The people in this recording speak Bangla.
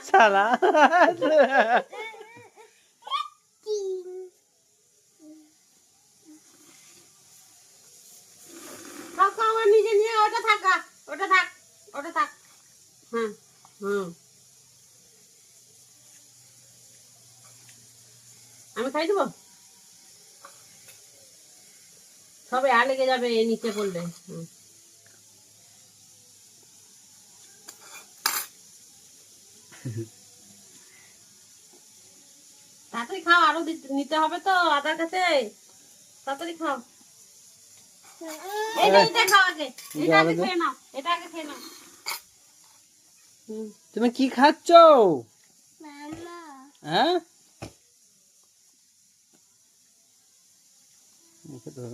শালা নিজে নিয়ে ওটা থাকা, ওটা থাক, ওটা থাক। হ্যাঁ, হুম, আমি খাই দেবো। সবে লেগে যাবে নিচে পড়লে। তাড়াতাড়ি খাও, আরো নিতে হবে তো আদার কাছে। তাড়াতাড়ি খাও। এটা খাও আগে, এটা আগে খেয়ে নাও, এটা আগে খেয়ে নাও। তুমি কি খাচ্ছ? হ্যাঁ